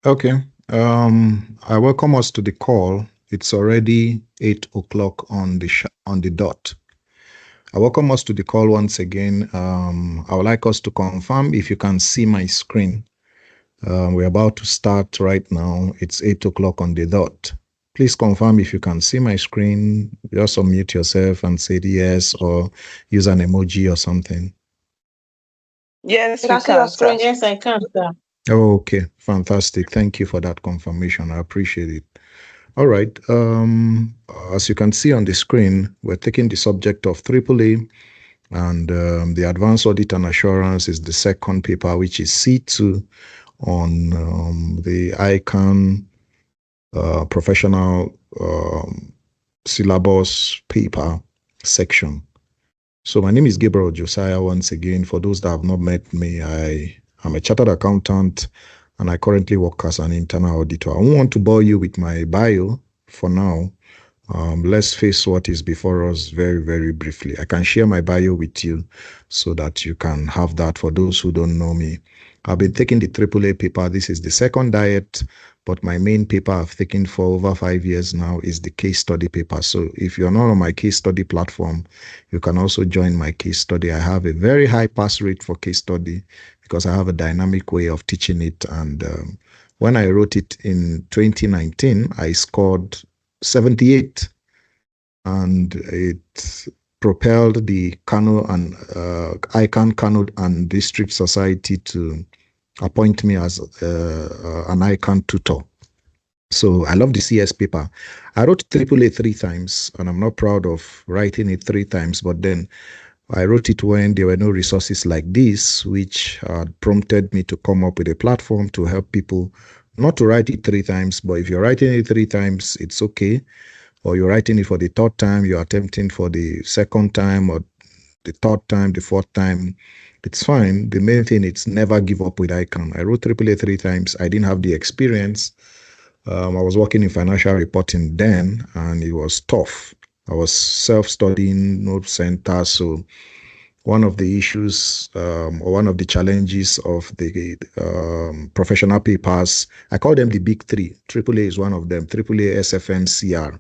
Okay. I welcome us to the call. It's already 8 o'clock on the dot. I welcome us to the call once again. I would like us to confirm if you can see my screen. We're about to start right now. It's 8 o'clock on the dot. Please confirm if you can see my screen. Just unmute yourself and say yes, or use an emoji or something. Yes, You we can see your can, sir. screen. Yes, I can, sir. Oh, okay, fantastic. Thank you for that confirmation. I appreciate it. All right. As you can see on the screen, we're taking the subject of AAA, and the Advanced Audit and Assurance is the second paper, which is C2 on the ICAN professional syllabus paper section. So my name is Gabriel Josiah. Once again, for those that have not met me, I am a chartered accountant and I currently work as an internal auditor. I won't want to bore you with my bio for now. Let's face what is before us very, very briefly. I can share my bio with you so that you can have that for those who don't know me. I've been taking the AAA paper. This is the second diet, but my main paper I've taken for over 5 years now is the case study paper. So if you're not on my case study platform, you can also join my case study. I have a very high pass rate for case study because I have a dynamic way of teaching it. And when I wrote it in 2019, I scored 78, and it propelled the Kano and ICAN Kano and District Society to appoint me as an ICAN tutor. So I love the CS paper. I wrote AAA 3 times, and I'm not proud of writing it 3 times, but then I wrote it when there were no resources like this, which prompted me to come up with a platform to help people not to write it 3 times, but if you're writing it 3 times, it's okay. Or you're writing it for the third time, you're attempting for the second time, or the third time, the fourth time, it's fine. The main thing is never give up with ICAN. I wrote AAA 3 times. I didn't have the experience. I was working in financial reporting then, and it was tough. I was self-studying, no center. So one of the issues or one of the challenges of the professional papers, I call them the big three. AAA is one of them. AAA, SFM, CR.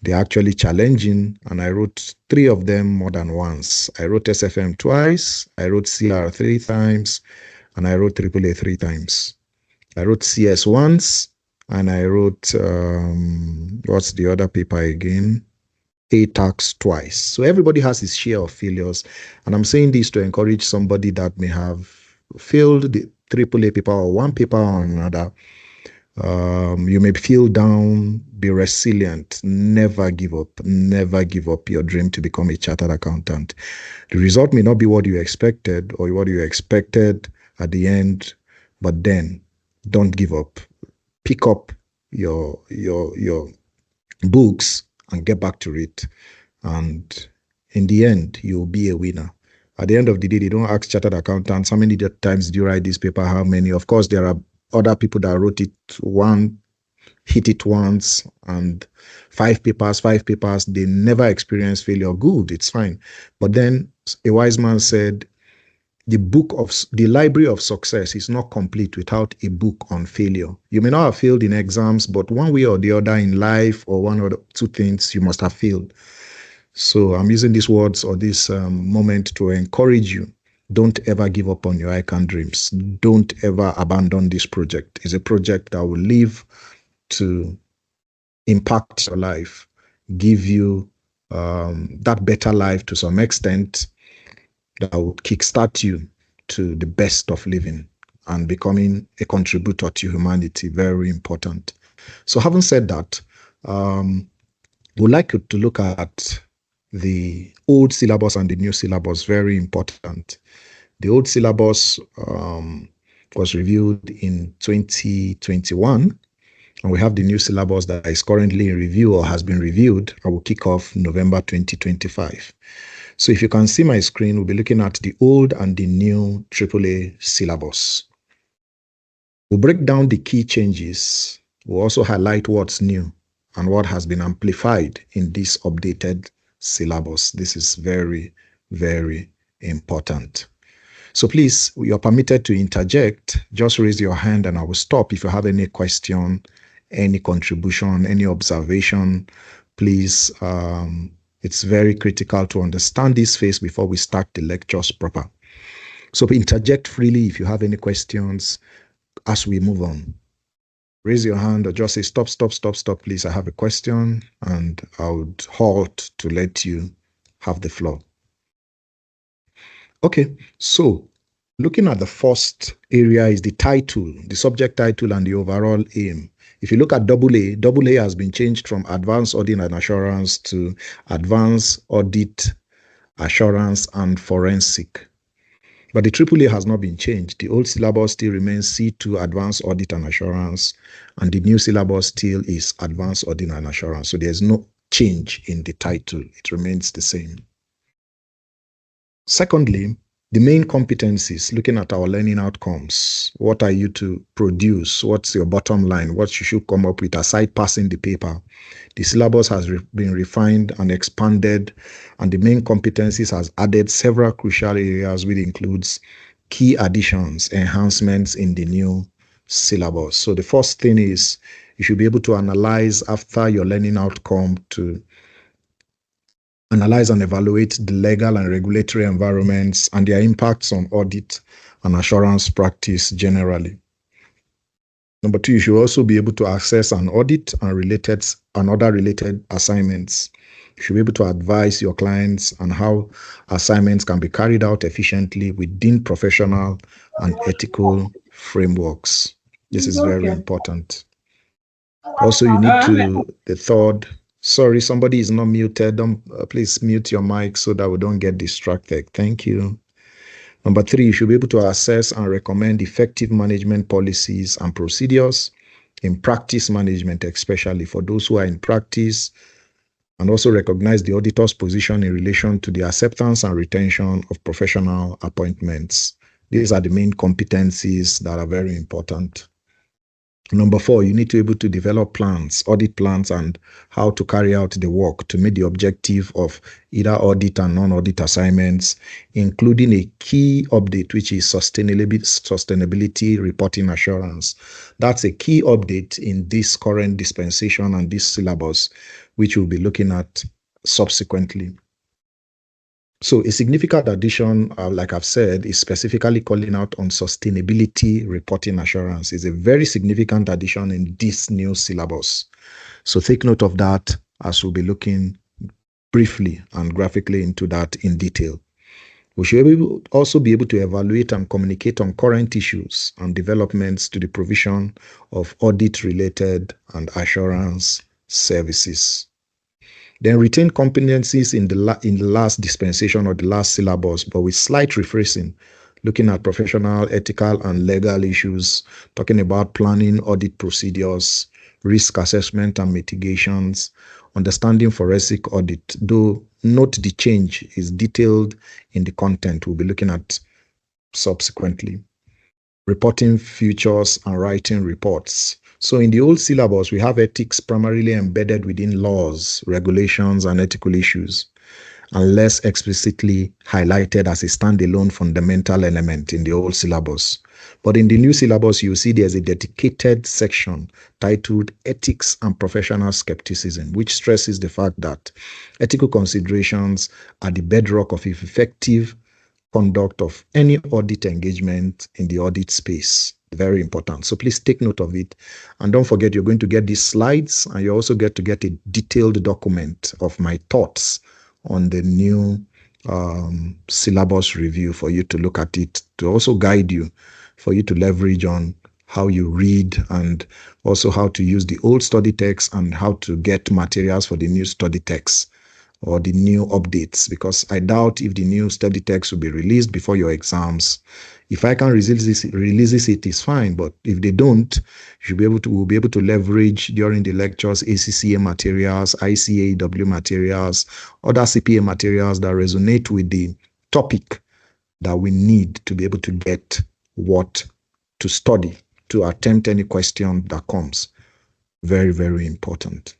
They're actually challenging, and I wrote 3 of them more than once. I wrote SFM twice, I wrote CR 3 times, and I wrote AAA 3 times. I wrote CS once, and I wrote, what's the other paper again? ATAX twice. So everybody has his share of failures. And I'm saying this to encourage somebody that may have failed the AAA paper or one paper or another. You may feel down, be resilient, never give up your dream to become a chartered accountant. The result may not be what you expected or what you expected at the end, but then don't give up. Pick up your books and get back to it. And in the end, you'll be a winner. At the end of the day, they don't ask chartered accountants, how many times did you write this paper? How many? Of course, there are other people that wrote it hit it once, and 5 papers, they never experienced failure. Good, it's fine. But then a wise man said, the library of success is not complete without a book on failure. You may not have failed in exams, but one way or the other in life, or one or 2 things, you must have failed. So I'm using these words or this moment to encourage you. Don't ever give up on your ICAN dreams. Don't ever abandon this project. It's a project that will live to impact your life, give you that better life to some extent, that will kickstart you to the best of living and becoming a contributor to humanity. Very important. So having said that, we'd like you to look at the old syllabus and the new syllabus. Very important. The old syllabus was reviewed in 2021, and we have the new syllabus that is currently in review or has been reviewed and will kick off November 2025. So if you can see my screen, we'll be looking at the old and the new AAA syllabus. We'll break down the key changes. We'll also highlight what's new and what has been amplified in this updated syllabus. This is very, very important. So please, you're permitted to interject. Just raise your hand and I will stop. If you have any question, any contribution, any observation, please, it's very critical to understand this phase before we start the lectures proper. So interject freely if you have any questions as we move on. Raise your hand or just say, stop, please. I have a question, and I would halt to let you have the floor. Okay, so looking at the first area is the title, the subject title and the overall aim. If you look at AA has been changed from Advanced Audit and Assurance to Advanced Audit, Assurance and Forensic. But the AAA has not been changed. The old syllabus still remains C2 Advanced Audit and Assurance, and the new syllabus still is Advanced Audit and Assurance. So there's no change in the title. It remains the same. Secondly, the main competencies, looking at our learning outcomes. What are you to produce? What's your bottom line? What you should come up with aside passing the paper? The syllabus has been refined and expanded, and the main competencies has added several crucial areas, which includes key additions, enhancements in the new syllabus. So the first thing is you should be able to analyze after your learning outcome, to analyze and evaluate the legal and regulatory environments and their impacts on audit and assurance practice generally. Number two, you should also be able to access an audit and other related assignments. You should be able to advise your clients on how assignments can be carried out efficiently within professional and ethical frameworks. This is very important. Also, you need to, the third, sorry, somebody is not muted. Please mute your mic so that we don't get distracted. Thank you. Number three, you should be able to assess and recommend effective management policies and procedures in practice management, especially for those who are in practice, and also recognize the auditor's position in relation to the acceptance and retention of professional appointments. These are the main competencies that are very important. Number four, you need to be able to develop plans, audit plans, and how to carry out the work to meet the objective of either audit and non-audit assignments, including a key update, which is sustainability reporting assurance. That's a key update in this current dispensation and this syllabus, which we'll be looking at subsequently. So a significant addition, like I've said, is specifically calling out on sustainability reporting assurance. It's a very significant addition in this new syllabus. So take note of that as we'll be looking briefly and graphically into that in detail. We should also be able to evaluate and communicate on current issues and developments to the provision of audit-related and assurance services. Then retain competencies in the last dispensation or the last syllabus, but with slight rephrasing, looking at professional, ethical, and legal issues, talking about planning, audit procedures, risk assessment and mitigations, understanding forensic audit. Though note the change is detailed in the content we'll be looking at subsequently. Reporting features and writing reports. So in the old syllabus, we have ethics primarily embedded within laws, regulations, and ethical issues, and less explicitly highlighted as a standalone fundamental element in the old syllabus. But in the new syllabus, you see there's a dedicated section titled Ethics and Professional Skepticism, which stresses the fact that ethical considerations are the bedrock of effective conduct of any audit engagement in the audit space. Very important. So please take note of it. And don't forget, you're going to get these slides, and you also get to get a detailed document of my thoughts on the new syllabus review for you to look at it, to also guide you, for you to leverage on how you read, and also how to use the old study text and how to get materials for the new study text or the new updates, because I doubt if the new study text will be released before your exams. If I can release it is fine, but if they don't, we'll be able to leverage during the lectures ACCA materials, ICAW materials, other CPA materials that resonate with the topic that we need to be able to get what to study, to attempt any question that comes. Very, very important.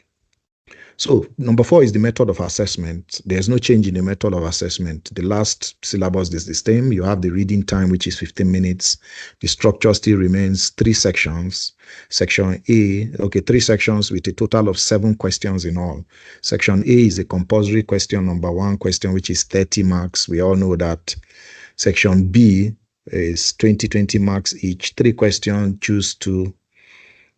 So number 4 is the method of assessment. There's no change in the method of assessment. The last syllabus is the same. You have the reading time, which is 15 minutes. The structure still remains 3 sections. Section A, okay, 3 sections with a total of 7 questions in all. Section A is a compulsory question, number 1 question, which is 30 marks. We all know that. Section B is 20 marks each. 3 questions, choose 2.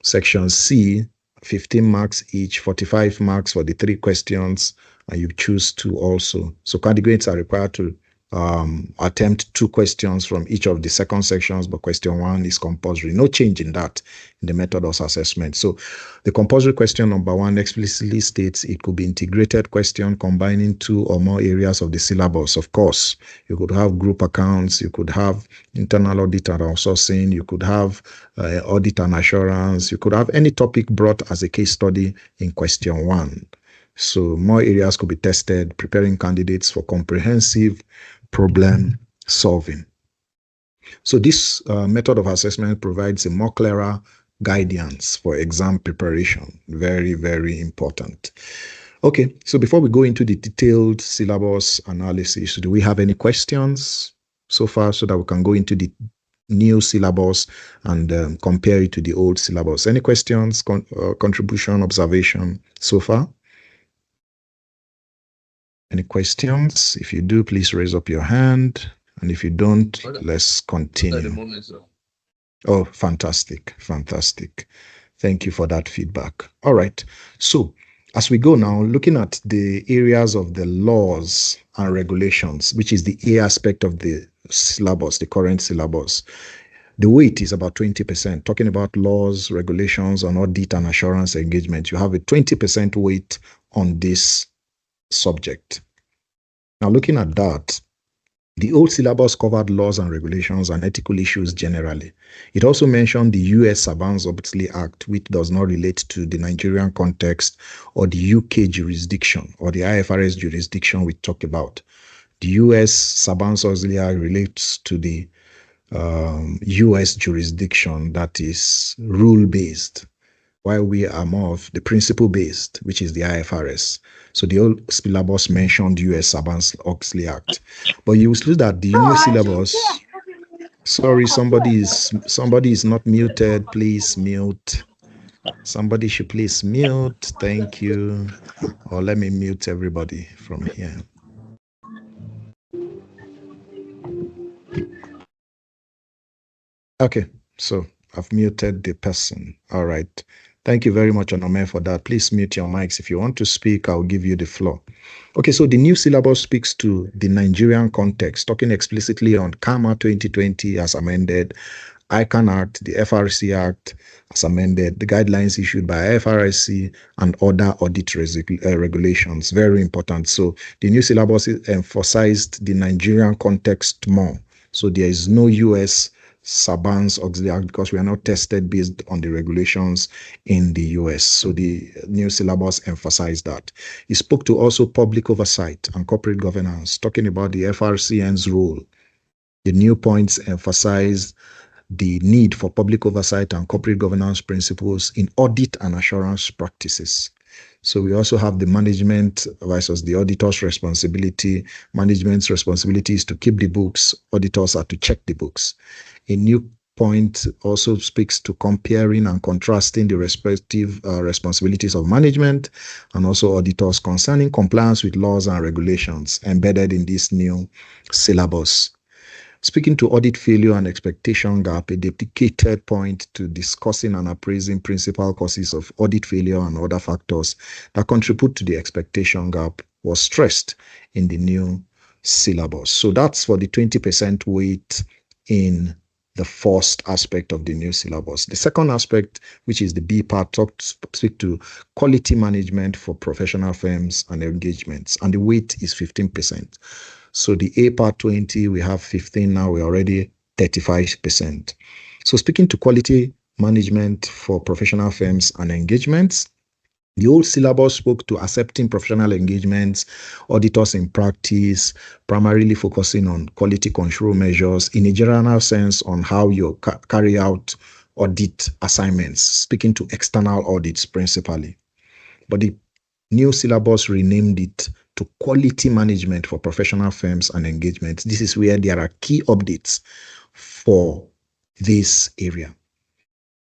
Section C, 15 marks each, 45 marks for the 3 questions, and you choose 2 also. So candidates are required to attempt 2 questions from each of the second sections, but question 1 is compulsory. No change in that in the method of assessment. So the compulsory question number 1 explicitly states it could be integrated question combining 2 or more areas of the syllabus. Of course, you could have group accounts, you could have internal audit and outsourcing, you could have audit and assurance, you could have any topic brought as a case study in question 1. So more areas could be tested, preparing candidates for comprehensive problem solving. So this method of assessment provides a more clearer guidance for exam preparation. Very, very important. Okay, so before we go into the detailed syllabus analysis, do we have any questions so far so that we can go into the new syllabus and compare it to the old syllabus? Any questions, contribution, observation so far? Any questions? If you do, please raise up your hand. And if you don't, let's continue. Oh, fantastic. Fantastic. Thank you for that feedback. All right. So as we go now, looking at the areas of the laws and regulations, which is the A aspect of the syllabus, the current syllabus, the weight is about 20%. Talking about laws, regulations, and audit and assurance engagement, you have a 20% weight on this subject. Now, looking at that, the old syllabus covered laws and regulations and ethical issues generally. It also mentioned the US Sarbanes-Oxley Act, which does not relate to the Nigerian context or the UK jurisdiction or the IFRS jurisdiction we talked about. The US Sarbanes-Oxley Act relates to the US jurisdiction that is rule-based, while we are more of the principle-based, which is the IFRS. So the old syllabus mentioned US Sarbanes-Oxley Act. But you will see that the new syllabus, sorry, somebody is not muted, please mute. Somebody should please mute, thank you. Or let me mute everybody from here. Okay, so I've muted the person. All right. Thank you very much, Onome, for that. Please mute your mics. If you want to speak, I'll give you the floor. Okay, so the new syllabus speaks to the Nigerian context, talking explicitly on CAMA 2020 as amended, ICAN Act, the FRC Act as amended, the guidelines issued by FRSC, and other audit regulations. Very important. So the new syllabus emphasized the Nigerian context more. So there is no US Sarbanes-Oxley Act because we are not tested based on the regulations in the US. So the new syllabus emphasized that. It spoke to also public oversight and corporate governance, talking about the FRCN's role. The new points emphasize the need for public oversight and corporate governance principles in audit and assurance practices. So we also have the management versus the auditor's responsibility. Management's responsibility is to keep the books. Auditors are to check the books. A new point also speaks to comparing and contrasting the respective responsibilities of management and also auditors concerning compliance with laws and regulations embedded in this new syllabus. Speaking to audit failure and expectation gap, a dedicated point to discussing and appraising principal causes of audit failure and other factors that contribute to the expectation gap was stressed in the new syllabus. So that's for the 20% weight in the first aspect of the new syllabus. The second aspect, which is the B part, speak to quality management for professional firms and engagements, and the weight is 15%. So the A part 20, we have 15 now, we're already 35%. So speaking to quality management for professional firms and engagements, the old syllabus spoke to accepting professional engagements, auditors in practice, primarily focusing on quality control measures in a general sense on how you carry out audit assignments, speaking to external audits principally. But the New syllabus renamed it to Quality Management for Professional Firms and Engagements. This is where there are key updates for this area.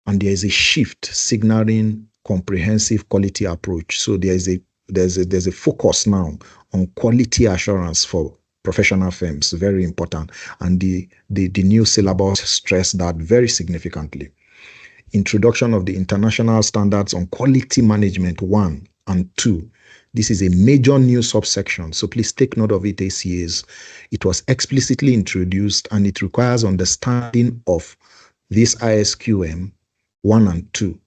And there is a shift signaling comprehensive quality approach. So there's a focus now on quality assurance for professional firms, very important. And the new syllabus stressed that very significantly. Introduction of the international standards on quality management 1 and 2. This is a major new subsection, so please take note of it, ACAs. It was explicitly introduced and it requires understanding of this ISQM 1 and 2,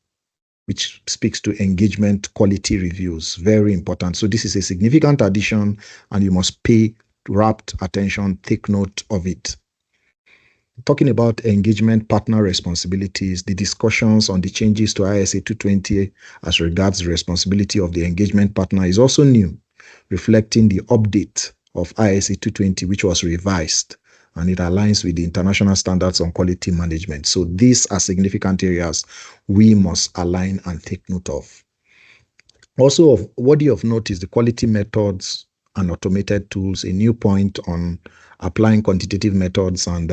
which speaks to engagement quality reviews. Very important. So this is a significant addition and you must pay rapt attention, take note of it. Talking about engagement partner responsibilities, the discussions on the changes to ISA 220 as regards the responsibility of the engagement partner is also new, reflecting the update of ISA 220, which was revised, and it aligns with the international standards on quality management. So these are significant areas we must align and take note of. Also, worthy of note is the quality methods and automated tools, a new point on applying quantitative methods and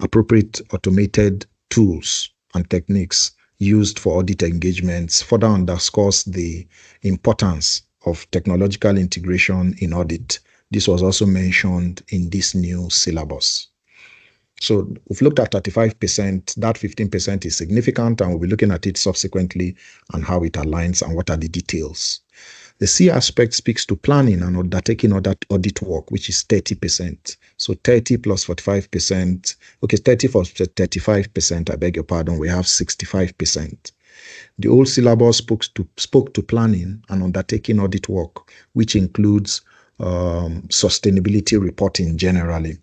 appropriate automated tools and techniques used for audit engagements further underscores the importance of technological integration in audit. This was also mentioned in this new syllabus. So we've looked at 35%, that 15% is significant, and we'll be looking at it subsequently and how it aligns and what are the details. The C aspect speaks to planning and undertaking audit work, which is 30%. So 30 plus 45%, okay, 30 for 35%, I beg your pardon, we have 65%. The old syllabus spoke to planning and undertaking audit work, which includes sustainability reporting generally.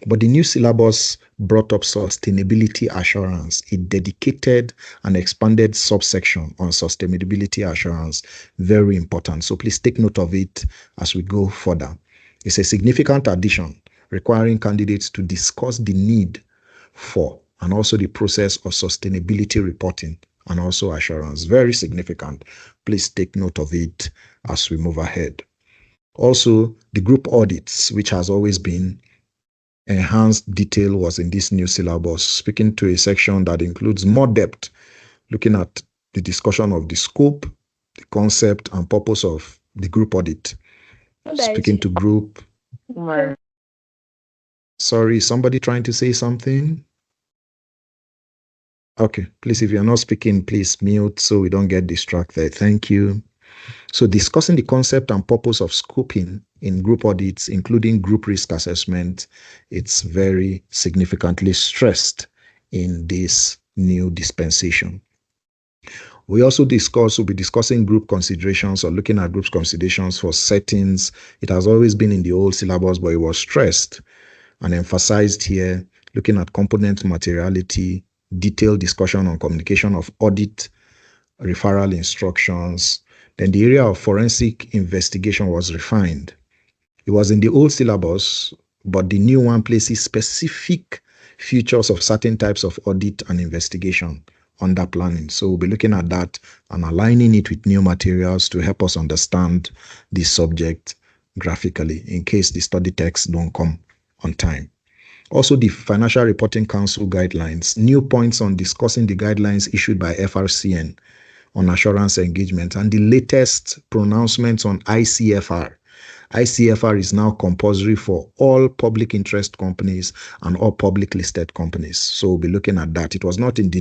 But the new syllabus brought up sustainability assurance, a dedicated and expanded subsection on sustainability assurance. Very important. So please take note of it as we go further. It's a significant addition requiring candidates to discuss the need for and also the process of sustainability reporting and also assurance. Very significant. Please take note of it as we move ahead. Also, the group audits, which has always been enhanced detail, was in this new syllabus, speaking to a section that includes more depth, looking at the discussion of the scope, the concept, and purpose of the group audit. Speaking to group. Sorry, somebody trying to say something? Okay, please, if you're not speaking, please mute so we don't get distracted. Thank you. So discussing the concept and purpose of scoping in group audits, including group risk assessment, it's very significantly stressed in this new dispensation. We also we'll be discussing group considerations or looking at group considerations for settings. It has always been in the old syllabus, but it was stressed and emphasized here, looking at component materiality, detailed discussion on communication of audit, referral instructions. Then the area of forensic investigation was refined. It was in the old syllabus, but the new one places specific features of certain types of audit and investigation under planning. So we'll be looking at that and aligning it with new materials to help us understand this subject graphically in case the study texts don't come on time. Also, the Financial Reporting Council guidelines, new points on discussing the guidelines issued by FRCN on assurance engagement and the latest pronouncements on ICFR. ICFR is now compulsory for all public interest companies and all public listed companies. So we'll be looking at that. It was not in the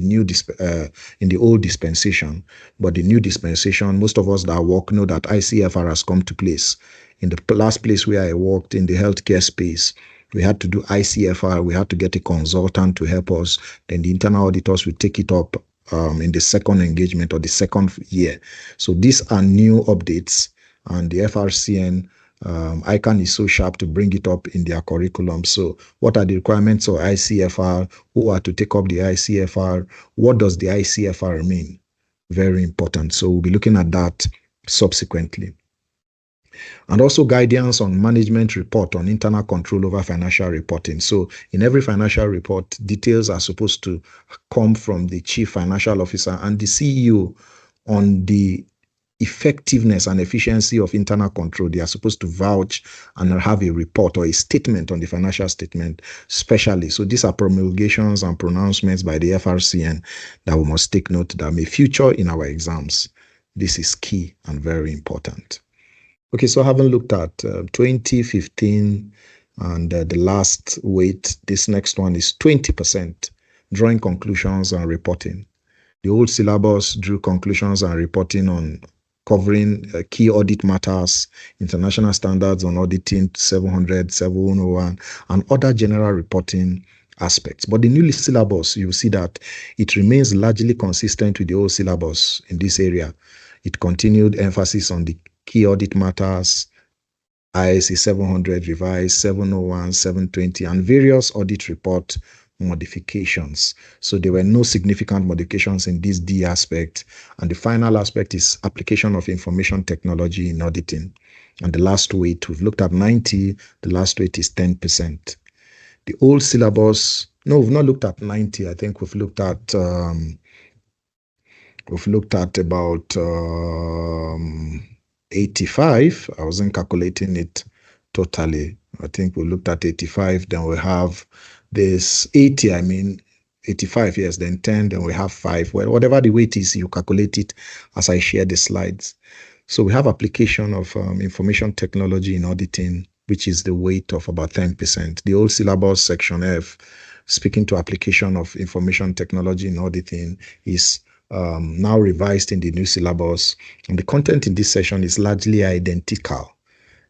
in the old dispensation, but the new dispensation, most of us that work know that ICFR has come to place. In the last place where I worked in the healthcare space, we had to do ICFR. We had to get a consultant to help us. Then the internal auditors will take it up in the second engagement or the second year. So these are new updates, and the FRCN ICAN is so sharp to bring it up in their curriculum. So what are the requirements of ICFR? Who are to take up the ICFR? What does the ICFR mean? Very important. So we'll be looking at that subsequently. And also guidance on management report on internal control over financial reporting. So in every financial report, details are supposed to come from the chief financial officer and the CEO on the effectiveness and efficiency of internal control. They are supposed to vouch and have a report or a statement on the financial statement specially. So these are promulgations and pronouncements by the FRCN that we must take note that may feature in our exams. This is key and very important. Okay, so having looked at 2015 and the last weight, this next one is 20%, drawing conclusions and reporting. The old syllabus drew conclusions and reporting on covering key audit matters, international standards on auditing 700, 701, and other general reporting aspects. But the new syllabus, you see that it remains largely consistent with the old syllabus in this area. It continued emphasis on the key audit matters, ISA 700 revised, 701, 720, and various audit report modifications. So there were no significant modifications in this D aspect. And the final aspect is application of information technology in auditing. And the last weight, we've looked at 90, the last weight is 10%. The old syllabus, no, we've not looked at 90. I think we've looked at about 85. I wasn't calculating it totally. I think we looked at 85, then we have this 80, 85, yes, then 10, then we have 5. Well, whatever the weight is, you calculate it as I share the slides. So we have application of information technology in auditing, which is the weight of about 10%. The old syllabus, section F, speaking to application of information technology in auditing, is now revised in the new syllabus. And the content in this session is largely identical.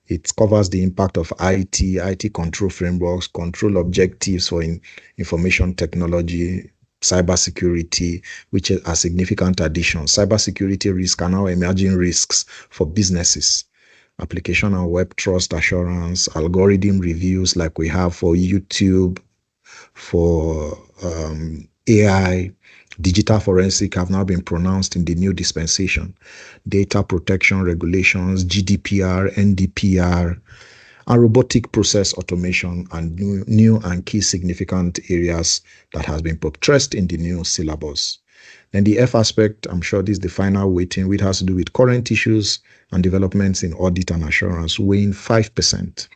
It covers the impact of IT control frameworks, control objectives for information technology, cybersecurity, which are significant additions. Cybersecurity risks are now emerging risks for businesses. Application and web trust assurance, algorithm reviews like we have for YouTube, for AI, digital forensic have now been pronounced in the new dispensation. Data protection regulations, GDPR, NDPR, and robotic process automation and new and key significant areas that has been buttressed in the new syllabus. Then the F aspect, I'm sure this is the final weighting, which has to do with current issues and developments in audit and assurance, weighing 5%.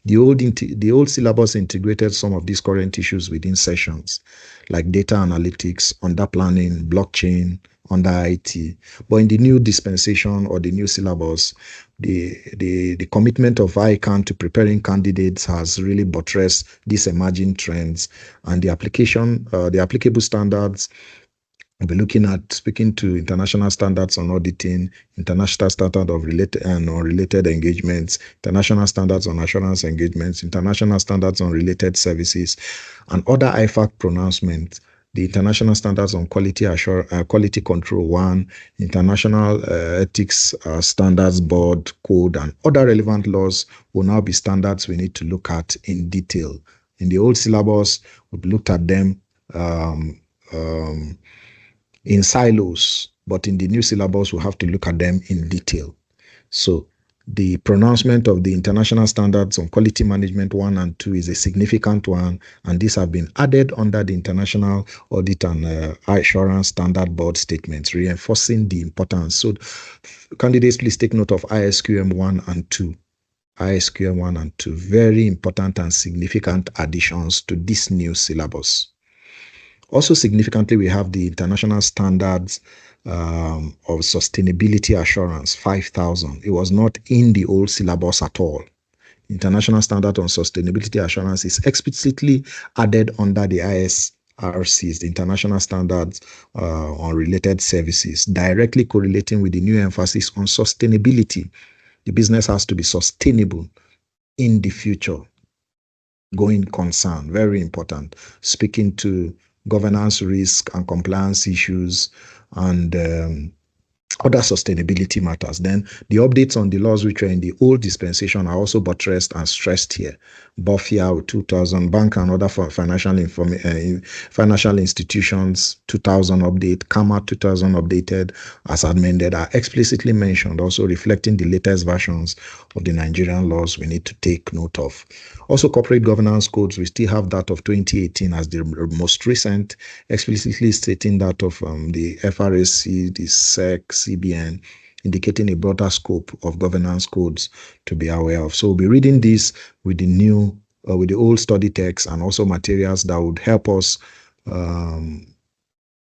The old syllabus integrated some of these current issues within sessions, like data analytics, under planning, blockchain, under IT. But in the new dispensation or the new syllabus, the commitment of ICAN to preparing candidates has really buttressed these emerging trends, and the applicable standards. We'll be looking at speaking to international standards on auditing, international standard of related and unrelated engagements, international standards on assurance engagements, international standards on related services, and other IFAC pronouncements. The international standards on quality control 1, international ethics standards board code, and other relevant laws will now be standards we need to look at in detail. In the old syllabus, we've looked at them in silos, but in the new syllabus, we'll have to look at them in detail. So the pronouncement of the international standards on quality management 1 and 2 is a significant one, and these have been added under the International Audit and Assurance Standard Board statements, reinforcing the importance. So candidates, please take note of ISQM 1 and 2. ISQM 1 and 2, very important and significant additions to this new syllabus. Also significantly, we have the international standards of sustainability assurance, 5,000. It was not in the old syllabus at all. International standard on sustainability assurance is explicitly added under the ISRCs, the international standards on related services, directly correlating with the new emphasis on sustainability. The business has to be sustainable in the future. Going concern, very important. Speaking to governance risk and compliance issues and other sustainability matters. Then the updates on the laws which are in the old dispensation are also buttressed and stressed here. BOFIA 2000, bank and other financial institutions 2000 update, CAMA 2000 updated as amended are explicitly mentioned, also reflecting the latest versions of the Nigerian laws we need to take note of. Also, corporate governance codes, we still have that of 2018 as the most recent, explicitly stating that of the FRSC, the SEC, CBN, indicating a broader scope of governance codes to be aware of. So we'll be reading this with the old study text and also materials that would help us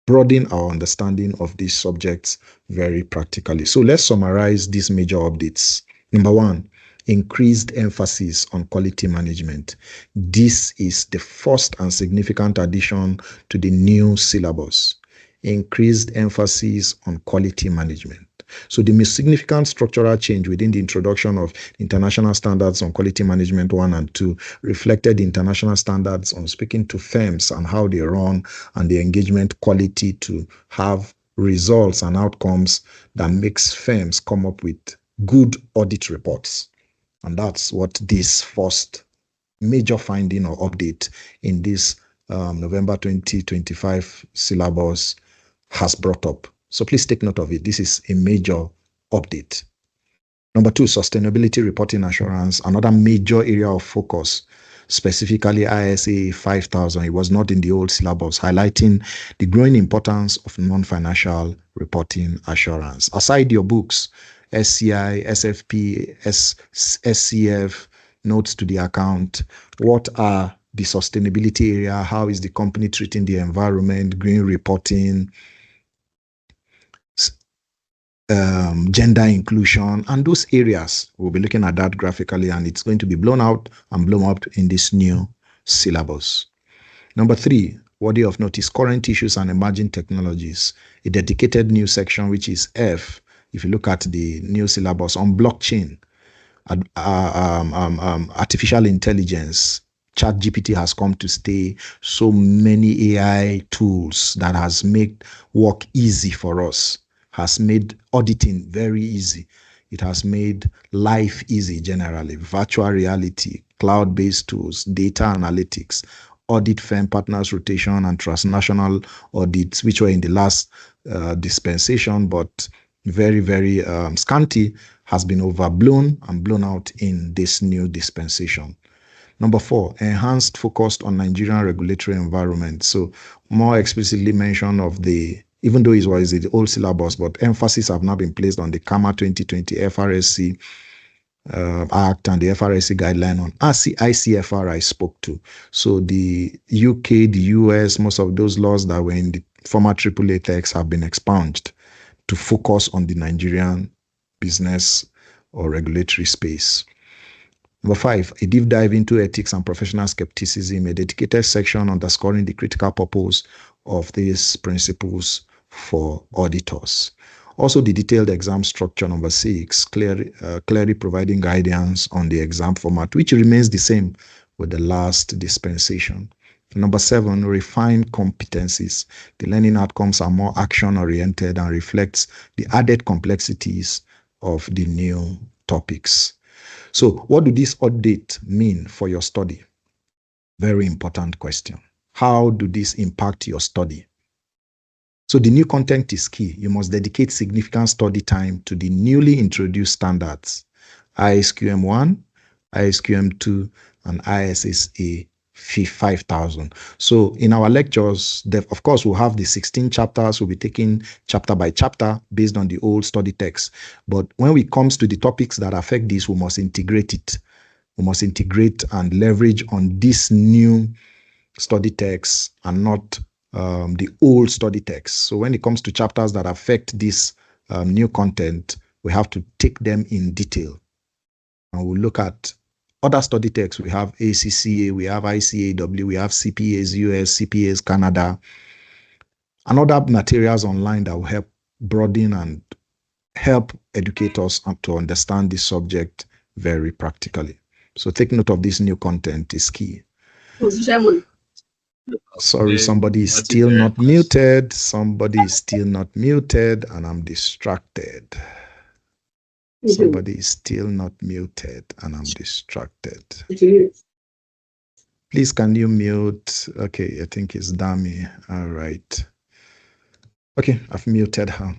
broaden our understanding of these subjects very practically. So let's summarize these major updates. Number one, increased emphasis on quality management. This is the first and significant addition to the new syllabus. Increased emphasis on quality management. So the most significant structural change within the introduction of international standards on quality management 1 and 2 reflected the international standards on speaking to firms and how they run and the engagement quality to have results and outcomes that makes firms come up with good audit reports. And that's what this first major finding or update in this November 2025 syllabus has brought up. So please take note of it. This is a major update. Number two, sustainability reporting assurance, another major area of focus, specifically ISA 5000. It was not in the old syllabus, highlighting the growing importance of non-financial reporting assurance. Aside your books, SCI, SFP, SCF, notes to the account, what are the sustainability area? How is the company treating the environment, green reporting, gender inclusion, and those areas? We'll be looking at that graphically, and it's going to be blown out and blown up in this new syllabus. Number three, worthy of notice, current issues and emerging technologies, a dedicated new section, which is F, if you look at the new syllabus on blockchain, artificial intelligence. ChatGPT has come to stay. So many AI tools that has made work easy for us, has made auditing very easy. It has made life easy generally. Virtual reality, cloud-based tools, data analytics, audit firm partners rotation and transnational audits, which were in the last dispensation, but very, very scanty, has been overblown and blown out in this new dispensation. Number four, enhanced focus on Nigerian regulatory environment. So more explicitly mention of the, even though it was the old syllabus, but emphasis have now been placed on the CAMA 2020 FRSC Act and the FRSC guideline on ICFR I spoke to. So the UK, the US, most of those laws that were in the former AAA text have been expunged to focus on the Nigerian business or regulatory space. Number five, a deep dive into ethics and professional skepticism, a dedicated section underscoring the critical purpose of these principles for auditors. Also, the detailed exam structure, number six, clearly providing guidance on the exam format, which remains the same with the last dispensation. Number seven, refined competencies. The learning outcomes are more action-oriented and reflects the added complexities of the new topics. So what do this update mean for your study? Very important question. How do this impact your study? So the new content is key. You must dedicate significant study time to the newly introduced standards, ISQM 1, ISQM 2, and ISSA 5000. So in our lectures, of course, we'll have the 16 chapters. We'll be taking chapter by chapter based on the old study text. But when it comes to the topics that affect this, we must integrate it. We must integrate and leverage on this new study text and not the old study text. So when it comes to chapters that affect this new content, we have to take them in detail. And we'll look at other study texts. We have ACCA, we have ICAW, we have CPAs US, CPAs Canada, and other materials online that will help broaden and help educate us to understand this subject very practically. So take note of this new content is key. Sorry, somebody is still not muted. Somebody is still not muted, and I'm distracted. Somebody is still not muted, and I'm distracted. Please, can you mute? Okay, I think it's Dami. All right. Okay, I've muted her.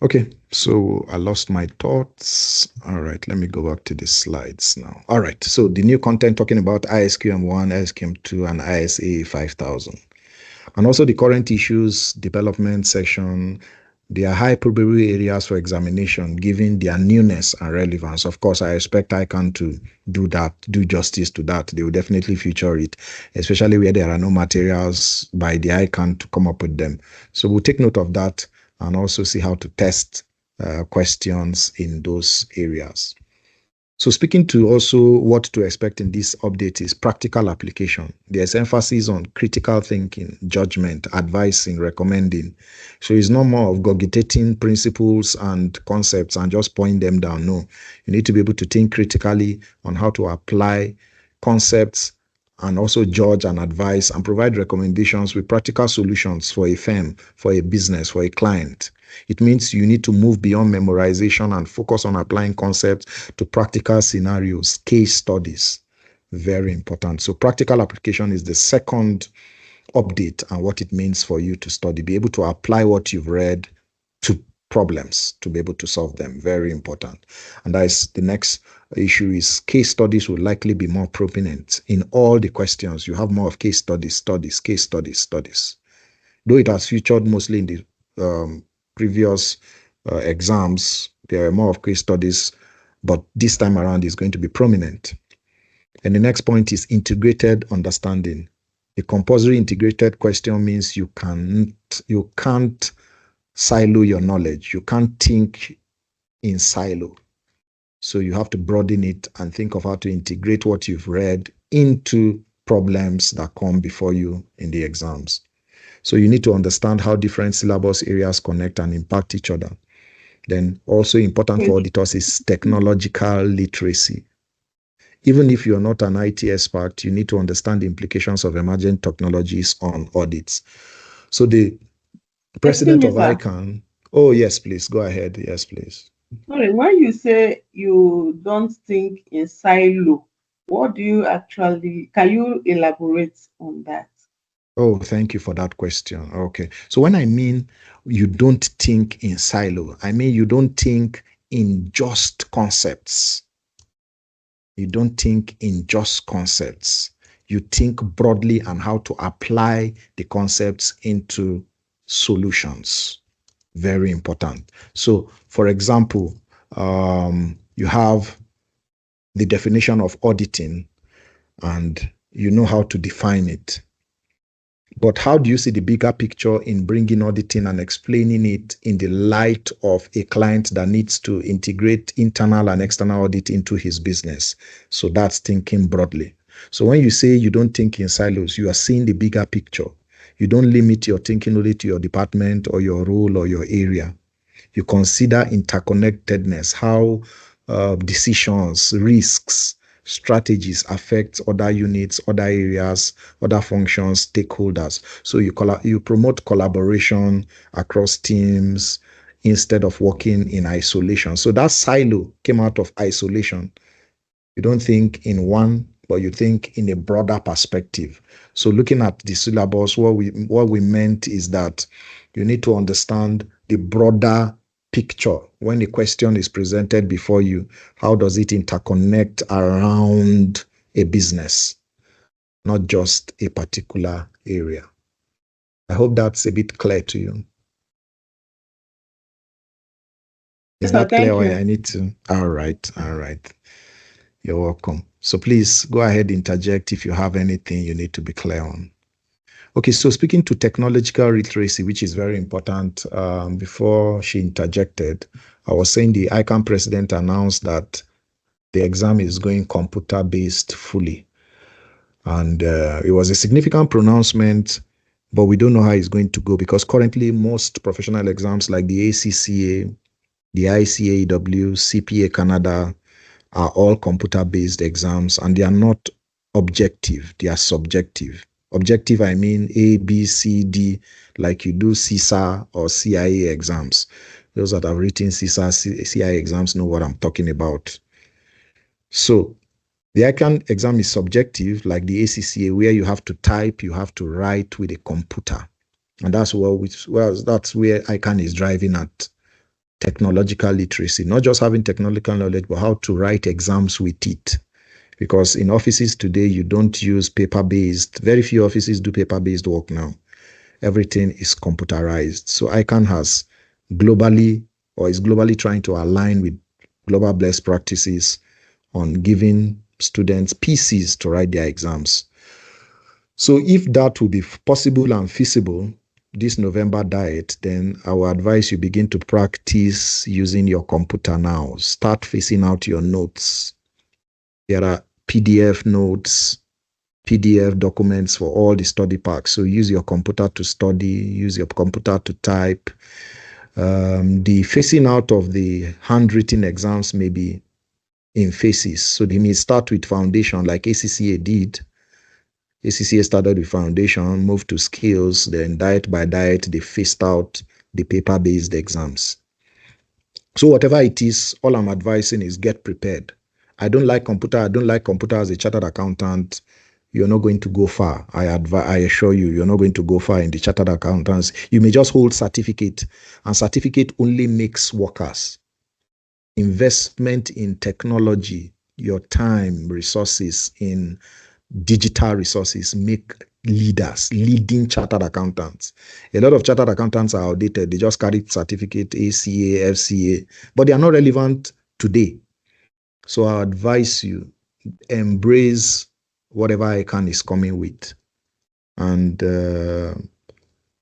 Okay, so I lost my thoughts. All right, let me go back to the slides now. All right, so the new content talking about ISQM 1, ISQM 2, and ISA 5000. And also the current issues development section, They are high probability areas for examination, given their newness and relevance. Of course, I expect ICAN to do that, do justice to that. They will definitely feature it, especially where there are no materials by the ICAN to come up with them. So we'll take note of that and also see how to test questions in those areas. So speaking to also what to expect in this update is practical application. There's emphasis on critical thinking, judgment, advising, recommending. So it's not more of gurgitating principles and concepts and just point them down. No, you need to be able to think critically on how to apply concepts and also judge and advise and provide recommendations with practical solutions for a firm, for a business, for a client. It means you need to move beyond memorization and focus on applying concepts to practical scenarios, case studies. Very important. So practical application is the second update and what it means for you to study. Be able to apply what you've read to problems, to be able to solve them. Very important. And that is the next issue is case studies will likely be more prominent in all the questions. You have more of case studies. Though it has featured mostly in the previous exams, there are more of case studies, but this time around is going to be prominent. And the next point is integrated understanding. A compulsory integrated question means you can't silo your knowledge. You can't think in silo. So you have to broaden it and think of how to integrate what you've read into problems that come before you in the exams. So you need to understand how different syllabus areas connect and impact each other. Then also important for auditors is technological literacy. Even if you're not an IT expert, you need to understand the implications of emerging technologies on audits. So the president of ICAN, oh yes, please, go ahead. Yes, please. Sorry, when you say you don't think in silo, what do you actually, can you elaborate on that? Oh, thank you for that question. Okay. So when I mean you don't think in silo, I mean you don't think in just concepts. You don't think in just concepts. You think broadly on how to apply the concepts into solutions. Very important. So, for example, you have the definition of auditing and you know how to define it. But how do you see the bigger picture in bringing auditing and explaining it in the light of a client that needs to integrate internal and external audit into his business? So that's thinking broadly. So when you say you don't think in silos, you are seeing the bigger picture. You don't limit your thinking only to your department or your role or your area. You consider interconnectedness, how decisions, risks, strategies affect other units, other areas, other functions, stakeholders. So you promote collaboration across teams instead of working in isolation. So that silo came out of isolation. You don't think in one, but you think in a broader perspective. So looking at the syllabus, what we meant is that you need to understand the broader picture. When a question is presented before you, how does it interconnect around a business, not just a particular area? I hope that's a bit clear to you. Is that clear? Or I need to? All right. You're welcome. So please go ahead, interject if you have anything you need to be clear on. Okay, so speaking to technological literacy, which is very important, before she interjected, I was saying the ICAN president announced that the exam is going computer-based fully. And it was a significant pronouncement, but we don't know how it's going to go because currently most professional exams like the ACCA, the ICAW, CPA Canada are all computer-based exams and they are not objective, they are subjective. Objective, I mean A, B, C, D, like you do CISA or CIA exams. Those that have written CISA, CIA exams know what I'm talking about. So the ICAN exam is subjective, like the ACCA, where you have to type, you have to write with a computer. And that's that's where ICAN is driving at. Technological literacy, not just having technological knowledge, but how to write exams with it. Because in offices today, you don't use paper-based. Very few offices do paper-based work now. Everything is computerized. So ICAN has globally or is globally trying to align with global best practices on giving students PCs to write their exams. So if that will be possible and feasible, this November diet, then I will advise you begin to practice using your computer now. Start facing out your notes. There are PDF notes, PDF documents for all the study packs. So use your computer to study, use your computer to type. The facing out of the handwritten exams may be in phases. So they may start with foundation like ACCA did. ACCA started with foundation, moved to skills, then diet by diet, they phased out the paper-based exams. So whatever it is, all I'm advising is get prepared. I don't like computer. I don't like computer as a chartered accountant. You're not going to go far. I assure you, you're not going to go far in the chartered accountants. You may just hold certificate, and certificate only makes workers. Investment in technology, your time, resources in digital resources make leaders, leading chartered accountants. A lot of chartered accountants are outdated. They just carry certificate, ACA, FCA, but they are not relevant today. So I advise you, embrace whatever ICAN is coming with, and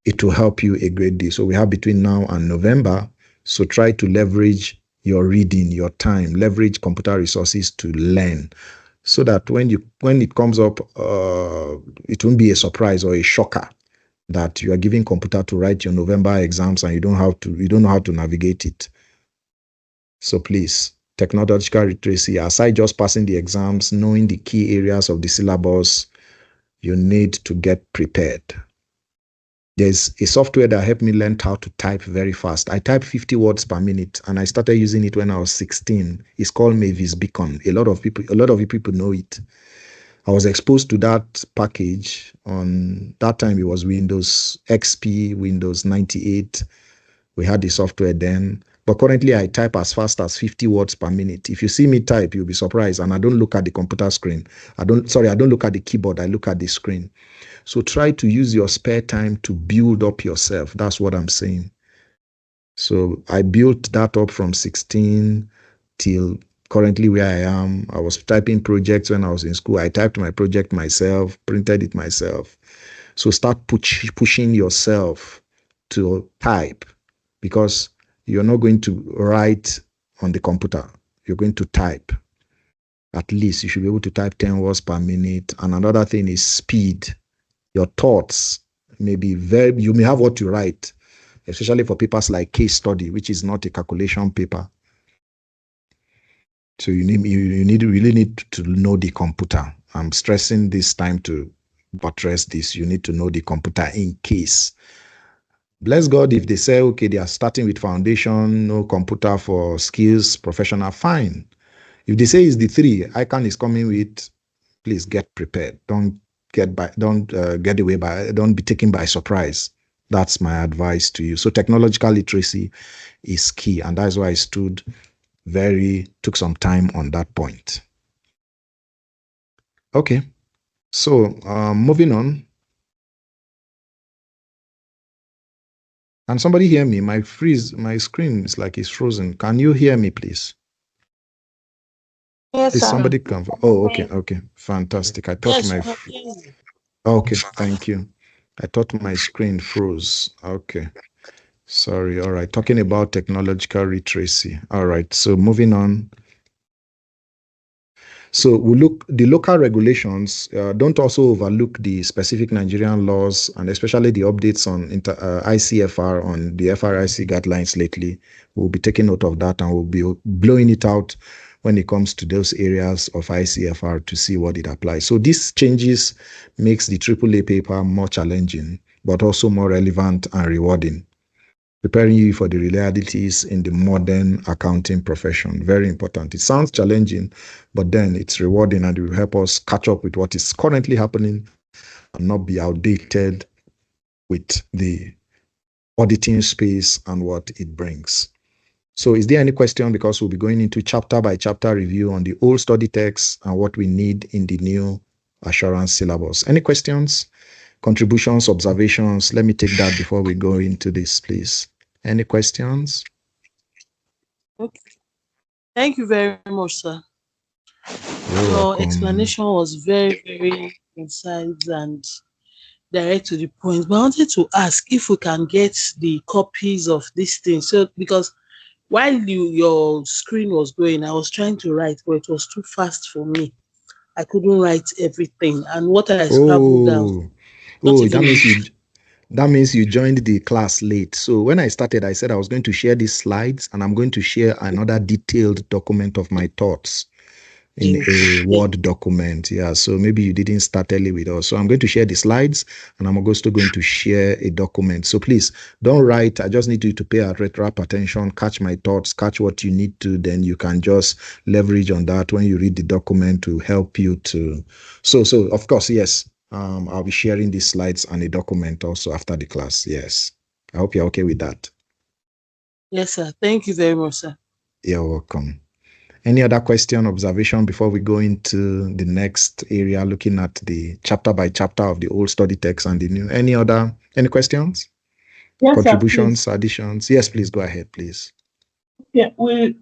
it will help you a great deal. So we have between now and November, so try to leverage your reading, your time, leverage computer resources to learn, so that when it comes up, it won't be a surprise or a shocker that you are giving computer to write your November exams and you don't know how to navigate it. So please, technological literacy, aside just passing the exams, knowing the key areas of the syllabus, you need to get prepared. There's a software that helped me learn how to type very fast. I type 50 words per minute, and I started using it when I was 16. It's called Mavis Beacon. A lot of you people know it. I was exposed to that package on that time. It was Windows XP, Windows 98. We had the software then. But currently, I type as fast as 50 words per minute. If you see me type, you'll be surprised. And I don't look at the computer screen. I don't look at the keyboard. I look at the screen. So try to use your spare time to build up yourself. That's what I'm saying. So I built that up from 16 till currently where I am. I was typing projects when I was in school. I typed my project myself, printed it myself. So start pushing yourself to type, because you're not going to write on the computer. You're going to type. At least you should be able to type 10 words per minute. And another thing is speed. Your thoughts may be you may have what to write, especially for papers like case study, which is not a calculation paper. So you really need to know the computer. I'm stressing this time to buttress this. You need to know the computer in case. Bless God, if they say, okay, they are starting with foundation, no computer for skills, professional, fine. If they say it's the 3, ICAN is coming with, please get prepared. Don't be taken by surprise. That's my advice to you. So technological literacy is key, and that's why I took some time on that point. Okay, so moving on. Can somebody hear me? My screen is like it's frozen. Can you hear me, please? Yes, Is sir. somebody come? Oh, okay, fantastic. I thought okay, thank you. I thought my screen froze. Okay, sorry. All right, talking about technological literacy. All right, so moving on. So we look the local regulations. Don't also overlook the specific Nigerian laws, and especially the updates on ICFR on the FRIC guidelines lately. We'll be taking note of that, and we'll be blowing it out when it comes to those areas of ICFR to see what it applies. So these changes makes the AAA paper more challenging, but also more relevant and rewarding, preparing you for the realities in the modern accounting profession. Very important. It sounds challenging, but then it's rewarding, and it will help us catch up with what is currently happening and not be outdated with the auditing space and what it brings. So is there any question? Because we'll be going into chapter by chapter review on the old study text and what we need in the new assurance syllabus. Any questions, contributions, observations? Let me take that before we go into this, please. Any questions? Okay. Thank you very much, sir. You're Your welcome. explanation was very, very concise and direct to the point. But I wanted to ask if we can get the copies of this thing. So because while your screen was going, I was trying to write, but it was too fast for me. I couldn't write everything. And what I scribbled down, not Oh, even that means you joined the class late. So when I started, I said I was going to share these slides and I'm going to share another detailed document of my thoughts in a Word document. Yeah, so maybe you didn't start early with us. So I'm going to share the slides and I'm also going to share a document. So please don't write. I just need you to pay rap attention, catch my thoughts, catch what you need to. Then you can just leverage on that when you read the document to help you to. So of course, yes, I'll be sharing these slides and a document also after the class. Yes. I hope you're okay with that. Yes, sir. Thank you very much, sir. You're welcome. Any other question, observation before we go into the next area, looking at the chapter by chapter of the old study text and the new? Any questions? Yes, Contributions, sir, additions? Yes, please go ahead, please. yeah, we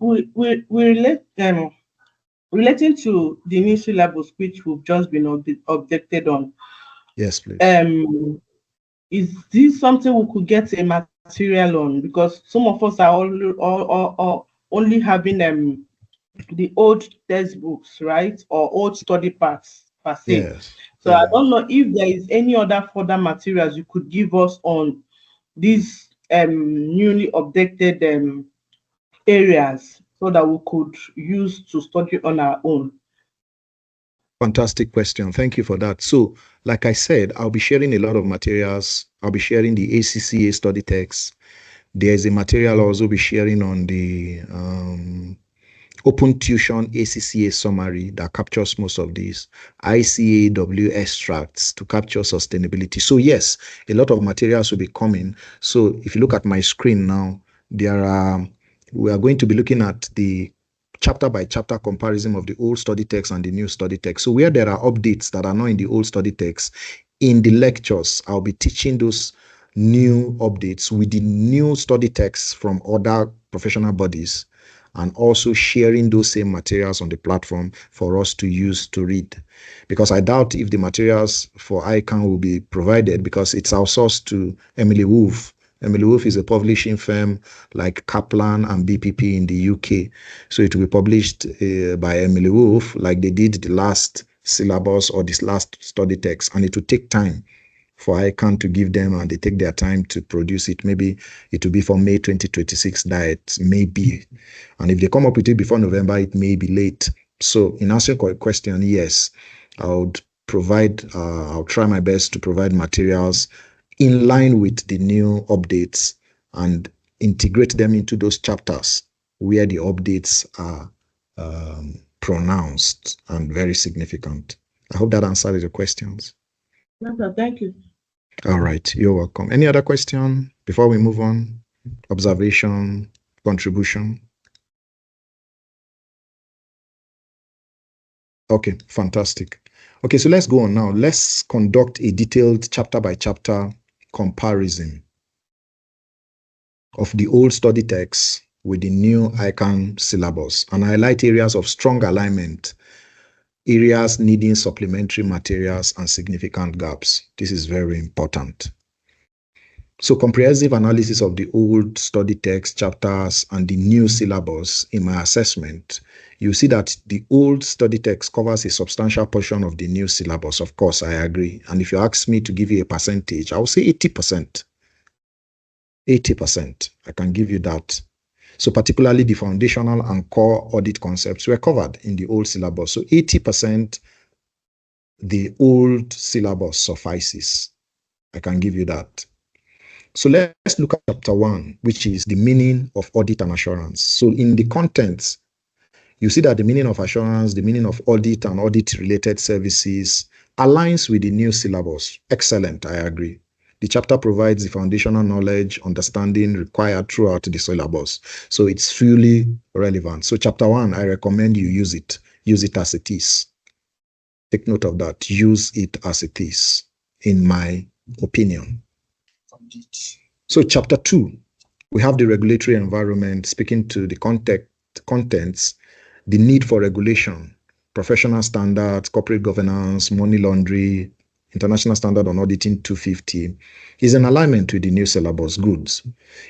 relating to the new syllabus which we've just been updated on. Yes, please. Is this something we could get a material on? Because some of us are only having the old textbooks, right, or old study parts per se. Yes. So I don't know if there is any other further materials you could give us on these newly updated areas so that we could use to study on our own. Fantastic question. Thank you for that. So, like I said, I'll be sharing a lot of materials. I'll be sharing the ACCA study text. There's a material I'll also be sharing on the Open Tuition ACCA summary that captures most of these, ICAW extracts to capture sustainability. So yes, a lot of materials will be coming. So if you look at my screen now, we are going to be looking at the chapter by chapter comparison of the old study text and the new study text. So where there are updates that are not in the old study text, in the lectures, I'll be teaching those new updates with the new study texts from other professional bodies, and also sharing those same materials on the platform for us to use to read. Because I doubt if the materials for ICAN will be provided, because it's outsourced to Emily Wolf. Emily Wolf is a publishing firm like Kaplan and BPP in the UK. So it will be published by Emily Wolf like they did the last syllabus or this last study text, and it will take time for ICAN to give them, and they take their time to produce it. Maybe it will be for May 2026 diet, maybe. And if they come up with it before November, it may be late. So in answering your question, yes, I'll try my best to provide materials in line with the new updates and integrate them into those chapters where the updates are pronounced and very significant. I hope that answers your questions. Thank you. All right, you're welcome. Any other question before we move on? Observation, contribution? Okay, fantastic. Okay, so let's go on now. Let's conduct a detailed chapter by chapter comparison of the old study text with the new ICAN syllabus and highlight areas of strong alignment, areas needing supplementary materials, and significant gaps. This is very important. So comprehensive analysis of the old study text chapters and the new syllabus in my assessment, you see that the old study text covers a substantial portion of the new syllabus. Of course, I agree. And if you ask me to give you a percentage, I will say 80%. 80%, I can give you that. So particularly the foundational and core audit concepts were covered in the old syllabus. So 80%, the old syllabus suffices. I can give you that. So let's look at chapter 1, which is the meaning of audit and assurance. So in the contents, you see that the meaning of assurance, the meaning of audit and audit-related services aligns with the new syllabus. Excellent, I agree. The chapter provides the foundational knowledge, understanding required throughout the syllabus. So it's fully relevant. So chapter 1, I recommend you use it. Use it as it is. Take note of that. Use it as it is, in my opinion. So chapter 2, We have the regulatory environment speaking to the contents, the need for regulation, professional standards, corporate governance, money laundering, International Standard on Auditing 250 is in alignment with the new syllabus goods.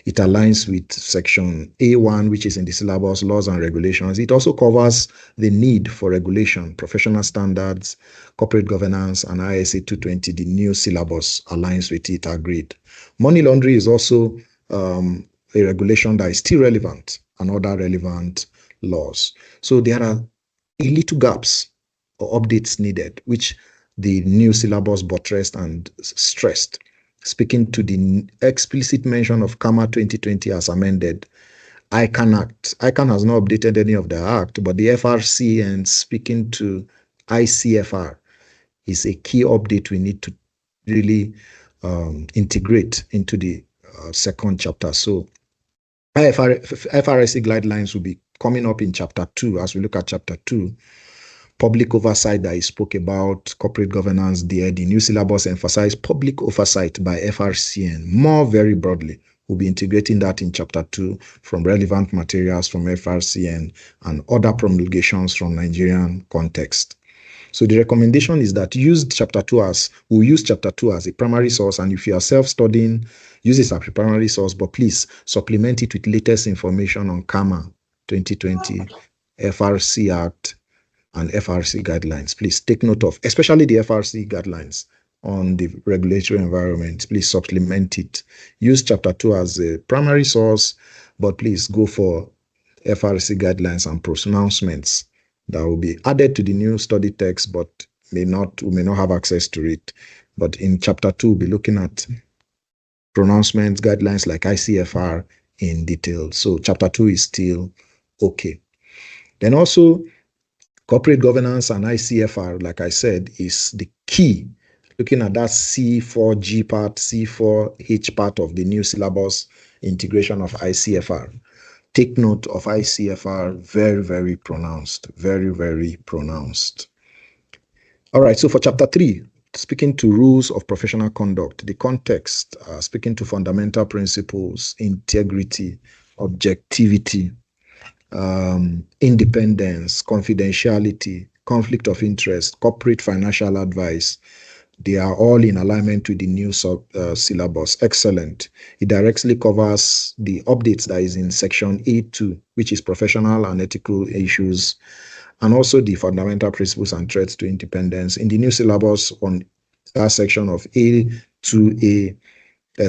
It aligns with section A1, which is in the syllabus, laws and regulations. It also covers the need for regulation, professional standards, corporate governance, and ISA 220. The new syllabus aligns with it, agreed. Money laundering is also a regulation that is still relevant and other relevant laws. So there are little gaps or updates needed, which the new syllabus buttressed and stressed, speaking to the explicit mention of CAMA 2020 as amended. ICAN Act. ICAN has not updated any of the act, but the FRC and speaking to ICFR is a key update we need to really integrate into the second chapter. So FRC guidelines will be coming up in chapter 2 as we look at chapter 2. Public oversight that I spoke about, corporate governance there. The new syllabus emphasized public oversight by FRCN more very broadly. We'll be integrating that in chapter 2 from relevant materials from FRCN and other promulgations from Nigerian context. So the recommendation is that we'll use chapter 2 as a primary source, and if you are self-studying, use it as a primary source, but please supplement it with latest information on CAMA 2020, FRC Act, and FRC guidelines. Please take note of, especially the FRC guidelines on the regulatory environment. Please supplement it. Use chapter 2 as a primary source, but please go for FRC guidelines and pronouncements that will be added to the new study text, but we may not have access to it. But in chapter 2, we'll be looking at pronouncements, guidelines like ICFR in detail. So chapter 2 is still okay. Then also, corporate governance and ICFR, like I said, is the key. Looking at that C4G part, C4H part of the new syllabus, integration of ICFR. Take note of ICFR, very, very pronounced, very, very pronounced. All right, so for chapter 3, speaking to rules of professional conduct, the context, speaking to fundamental principles, integrity, objectivity, independence, confidentiality, conflict of interest, corporate financial advice. They are all in alignment with the new syllabus. Excellent. It directly covers the updates that is in section A2, which is professional and ethical issues, and also the fundamental principles and threats to independence. In the new syllabus on that section of A2A,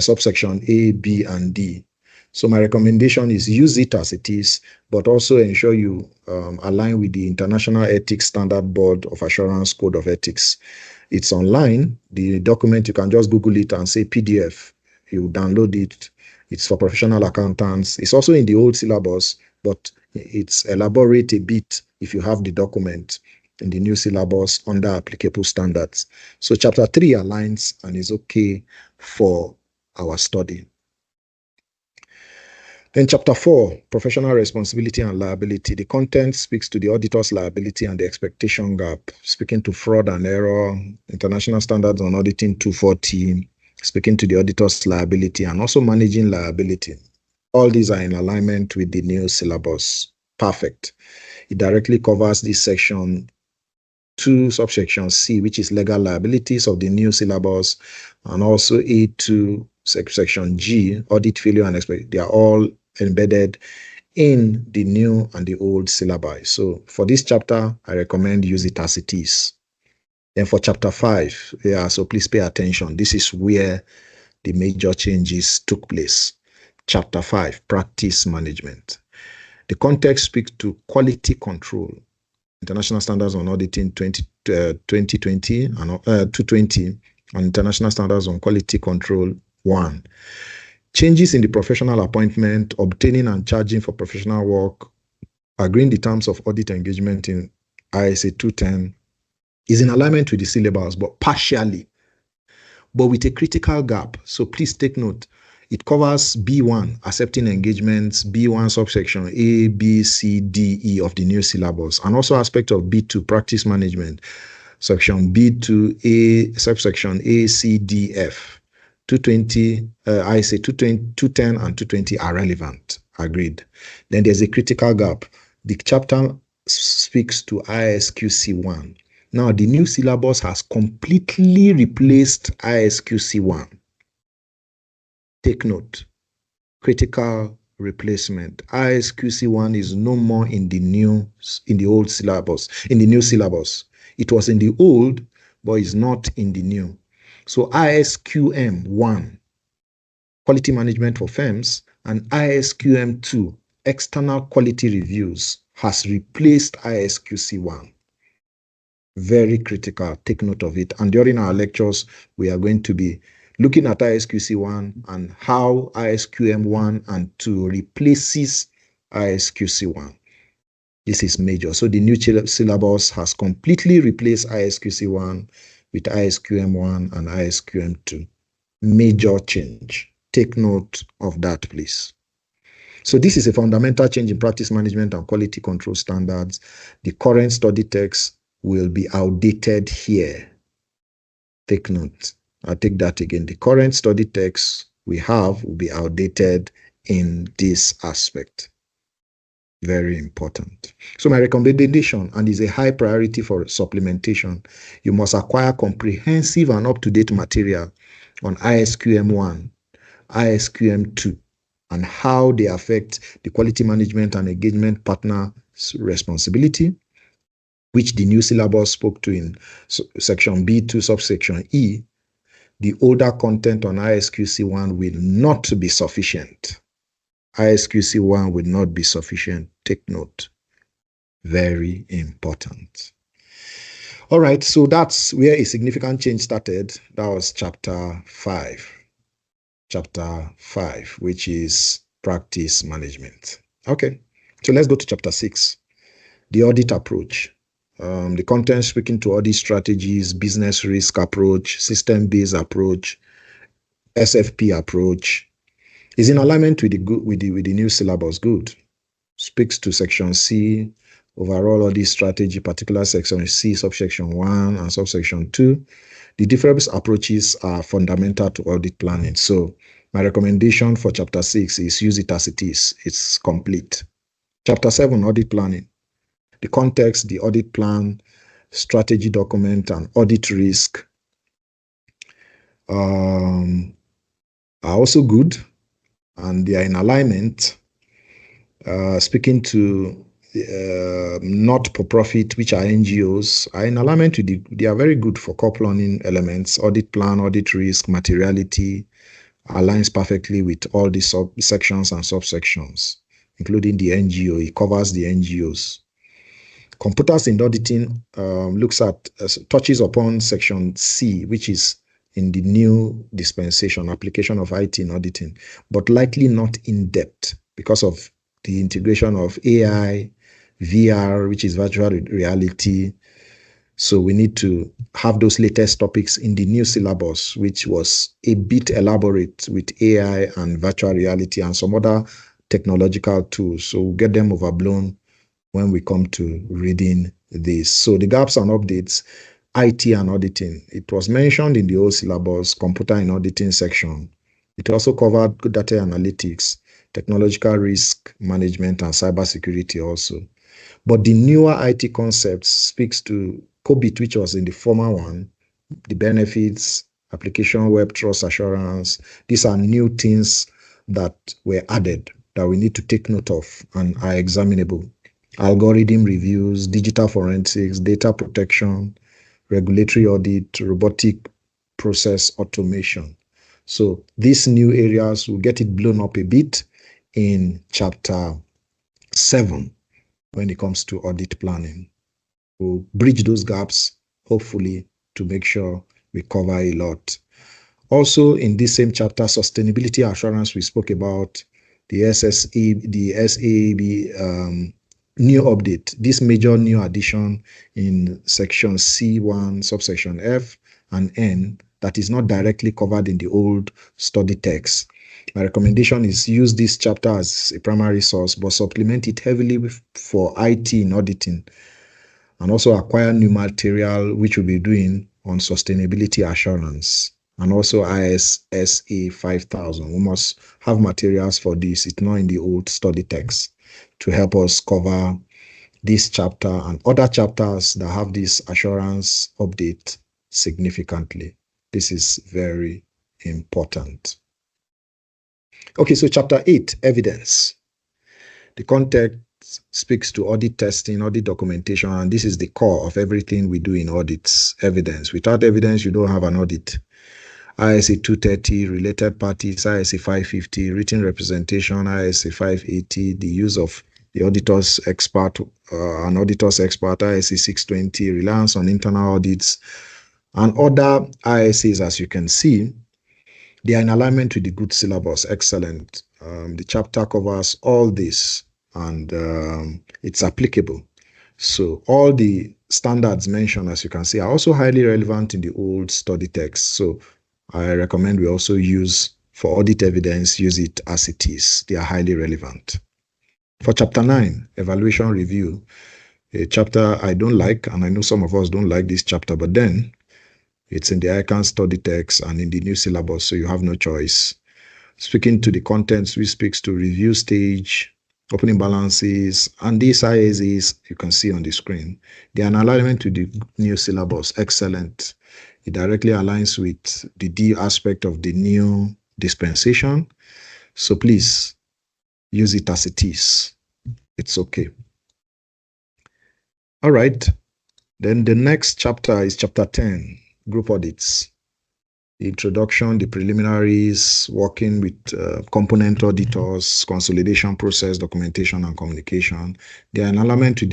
subsection A, B, and D. So my recommendation is use it as it is, but also ensure you align with the International Ethics Standard Board of Assurance Code of Ethics. It's online. The document, you can just Google it and say PDF. You download it. It's for professional accountants. It's also in the old syllabus, but it's elaborate a bit if you have the document in the new syllabus under applicable standards. So chapter 3 aligns and is okay for our study. Then chapter 4, professional responsibility and liability. The content speaks to the auditor's liability and the expectation gap, speaking to fraud and error, International Standards on Auditing 240, speaking to the auditor's liability and also managing liability. All these are in alignment with the new syllabus. Perfect. It directly covers this section 2, subsection C, which is legal liabilities of the new syllabus, and also A2, section G, audit failure and expectation. They are all embedded in the new and the old syllabi. So for this chapter, I recommend use it as it is. Then for chapter 5, so please pay attention. This is where the major changes took place. Chapter 5, practice management. The context speaks to quality control, International Standards on Auditing 2020 and 220, and International Standards on Quality Control 1. Changes in the professional appointment, obtaining and charging for professional work, agreeing the terms of audit engagement in ISA 210 is in alignment with the syllabus, but partially, but with a critical gap. So please take note. It covers B1, accepting engagements, B1 subsection A, B, C, D, E of the new syllabus, and also aspect of B2, practice management, section B2, A, subsection A, C, D, F. 220, I say 220, 210 and 220 are relevant. Agreed. Then there's a critical gap. The chapter speaks to ISQC1. Now, the new syllabus has completely replaced ISQC1. Take note, critical replacement. ISQC1 is no more in the old syllabus, in the new syllabus. It was in the old, but is not in the new. So ISQM1, quality management for firms, and ISQM2, external quality reviews, has replaced ISQC1. Very critical. Take note of it. And during our lectures, we are going to be looking at ISQC1 and how ISQM1 and 2 replaces ISQC1. This is major. So the new syllabus has completely replaced ISQC1 with ISQM1 and ISQM2. Major change. Take note of that, please. So this is a fundamental change in practice management and quality control standards. The current study text will be outdated here. Take note. I'll take that again. The current study text we have will be outdated in this aspect. Very important. So my recommendation, and is a high priority for supplementation, you must acquire comprehensive and up-to-date material on ISQM1, ISQM2, and how they affect the quality management and engagement partner's responsibility, which the new syllabus spoke to in section B2, subsection E. The older content on ISQC1 will not be sufficient. ISQC1 will not be sufficient. Take note. Very important. All right, so that's where a significant change started. That was chapter 5. Chapter 5, which is practice management. Okay, so let's go to chapter 6, the audit approach. The content speaking to audit strategies, business risk approach, system-based approach, SFP approach, is in alignment with the new syllabus. Good. Speaks to section C, overall audit strategy, particular section C, subsection 1 and subsection 2. The different approaches are fundamental to audit planning. So my recommendation for chapter 6 is use it as it is. It's complete. Chapter 7, audit planning. The context, the audit plan, strategy document, and audit risk are also good, and they are in alignment. Speaking to not-for-profit, which are NGOs, are in alignment with they are very good for core planning elements. Audit plan, audit risk, materiality aligns perfectly with all the subsections and subsections, including the NGO. It covers the NGOs. Computers in auditing looks at, touches upon section C, which is in the new dispensation, application of IT in auditing, but likely not in depth because of the integration of AI, VR, which is virtual reality. So we need to have those latest topics in the new syllabus, which was a bit elaborate with AI and virtual reality and some other technological tools. So we'll get them overblown when we come to reading this. So the gaps and updates, IT and auditing. It was mentioned in the old syllabus, computer in auditing section. It also covered data analytics, technological risk management, and cybersecurity also. But the newer IT concepts speaks to COBIT, which was in the former one, the benefits, application web trust assurance. These are new things that were added that we need to take note of and are examinable. Algorithm reviews, digital forensics, data protection, regulatory audit, robotic process automation. So these new areas will get it blown up a bit in chapter 7 when it comes to audit planning. We'll bridge those gaps, hopefully, to make sure we cover a lot. Also, in this same chapter, sustainability assurance, we spoke about the SAB new update, this major new addition in section C1, subsection F and N that is not directly covered in the old study text. My recommendation is use this chapter as a primary source, but supplement it heavily for IT in auditing, and also acquire new material, which we'll be doing on sustainability assurance. and also ISSA 5000. We must have materials for this. It's not in the old study text to help us cover this chapter and other chapters that have this assurance update significantly. This is very important. Okay, so chapter 8, evidence. The context speaks to audit testing, audit documentation, and this is the core of everything we do in audits, evidence. Without evidence, you don't have an audit. ISA 230, related parties, ISA 550, written representation, ISA 580, the use of the auditor's expert, an auditor's expert, ISA 620, reliance on internal audits, and other ISAs, as you can see, they are in alignment with the good syllabus. Excellent. The chapter covers all this, and it's applicable. So all the standards mentioned, as you can see, are also highly relevant in the old study text. So I recommend we also use, for audit evidence, use it as it is. They are highly relevant. For chapter 9, evaluation review, a chapter I don't like, and I know some of us don't like this chapter, but then it's in the ICAN study text and in the new syllabus, so you have no choice. Speaking to the contents, which speaks to review stage, opening balances, and these ISAs you can see on the screen. They are in alignment with the new syllabus. Excellent. It directly aligns with the D aspect of the new dispensation. So please use it as it is. It's okay. All right. Then the next chapter is chapter 10, group audits. The introduction, the preliminaries, working with component auditors, consolidation process, documentation, and communication. They are in alignment with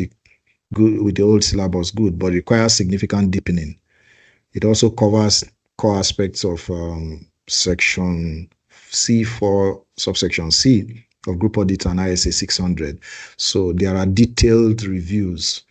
the old syllabus, good, but requires significant deepening. It also covers core aspects of section C4, subsection C of group audit and ISA 600. So there are detailed reviews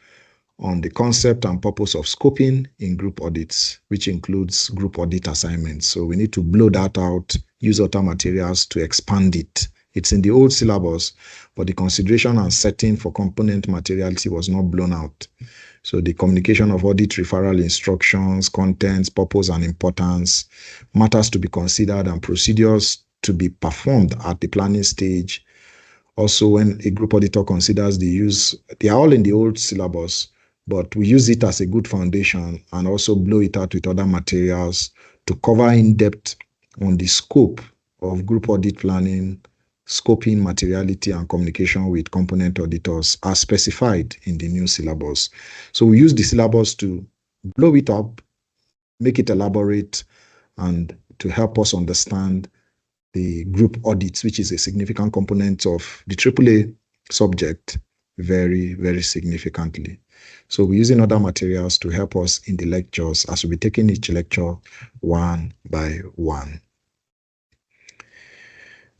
on the concept and purpose of scoping in group audits, which includes group audit assignments. So we need to blow that out, use other materials to expand it. It's in the old syllabus, but the consideration and setting for component materiality was not blown out. So the communication of audit referral instructions, contents, purpose, and importance, matters to be considered, and procedures to be performed at the planning stage. Also, when a group auditor considers the use, they are all in the old syllabus, but we use it as a good foundation and also blow it out with other materials to cover in depth on the scope of group audit planning, scoping, materiality, and communication with component auditors as specified in the new syllabus. So we use the syllabus to blow it up, make it elaborate, and to help us understand the group audits, which is a significant component of the AAA subject, very, very significantly. So we're using other materials to help us in the lectures as we'll be taking each lecture one by one.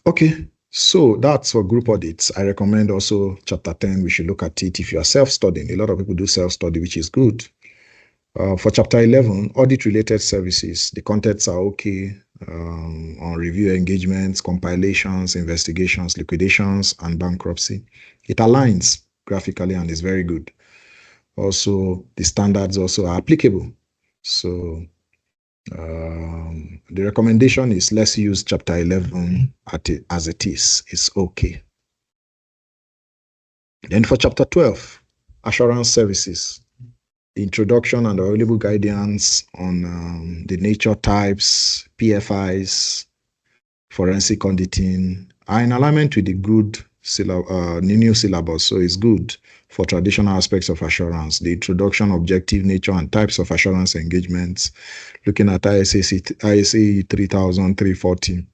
Okay, so that's for group audits. I recommend also chapter 10, we should look at it if you are self-studying. A lot of people do self-study, which is good. For chapter 11, audit-related services, the contents are okay on review engagements, compilations, investigations, liquidations, and bankruptcy. It aligns graphically and is very good. Also, the standards also are applicable. So the recommendation is let's use chapter 11 as it is. It's okay. Then for chapter 12, assurance services, the introduction and available guidance on the nature types, PFIs, forensic auditing are in alignment with the good new syllabus. So it's good for traditional aspects of assurance, the introduction, objective nature, and types of assurance engagements, looking at ISA 3000, 340.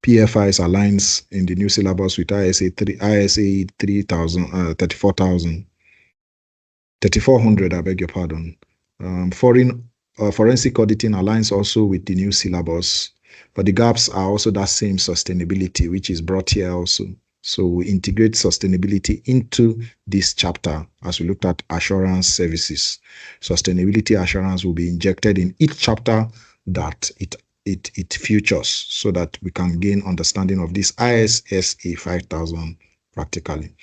PFIs aligns in the new syllabus with ISA 3000, 3400, I beg your pardon. Forensic auditing aligns also with the new syllabus, but the gaps are also that same sustainability, which is brought here also. So we integrate sustainability into this chapter as we looked at assurance services. Sustainability assurance will be injected in each chapter that it features so that we can gain understanding of this ISSA 5000 practically.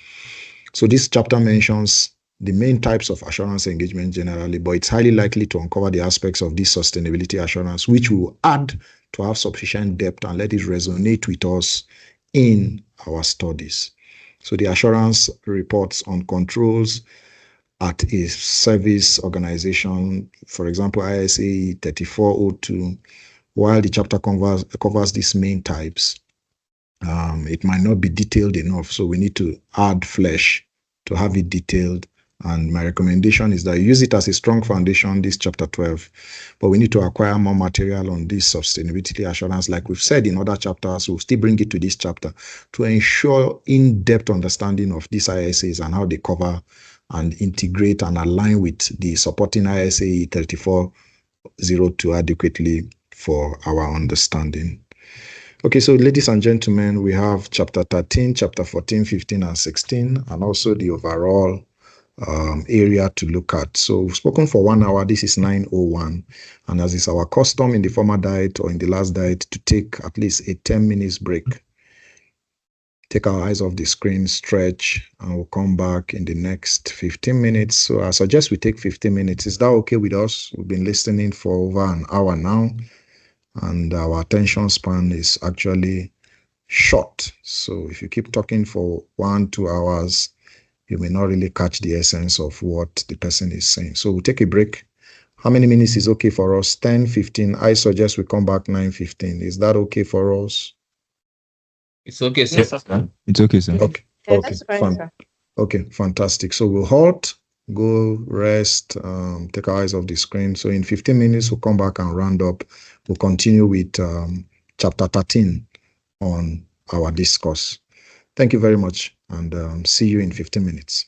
So this chapter mentions the main types of assurance engagement generally, but it's highly likely to uncover the aspects of this sustainability assurance, which will add to have sufficient depth and let it resonate with us in our studies. So the assurance reports on controls at a service organization, for example, ISA 3402, while the chapter covers these main types, it might not be detailed enough. So we need to add flesh to have it detailed. And my recommendation is that you use it as a strong foundation, this chapter 12, but we need to acquire more material on this sustainability assurance. Like we've said in other chapters, we'll still bring it to this chapter to ensure in-depth understanding of these ISAs and how they cover and integrate and align with the supporting ISA 3402 adequately for our understanding. Okay, so ladies and gentlemen, we have chapter 13, chapter 14, 15, and 16, and also the overall area to look at. So we've spoken for 1 hour. This is 9:01, and as is our custom in the former diet or in the last diet, to take at least a 10 minutes break. Take our eyes off the screen, stretch, and we'll come back in the next 15 minutes. So I suggest we take 15 minutes. Is that okay with us? We've been listening for over an hour now, and our attention span is actually short. So if you keep talking for 1-2 hours, you may not really catch the essence of what the person is saying. So we'll take a break. How many minutes is okay for us? 10, 15. I suggest we come back 9:15. Is that okay for us? It's okay, sir. Yes, sir. It's okay, sir. Okay. Yeah, Okay. that's fine, sir. Okay, fantastic. So we'll halt, go rest, take our eyes off the screen. So in 15 minutes, we'll come back and round up. We'll continue with chapter 13 on our discourse. Thank you very much, and see you in 15 minutes.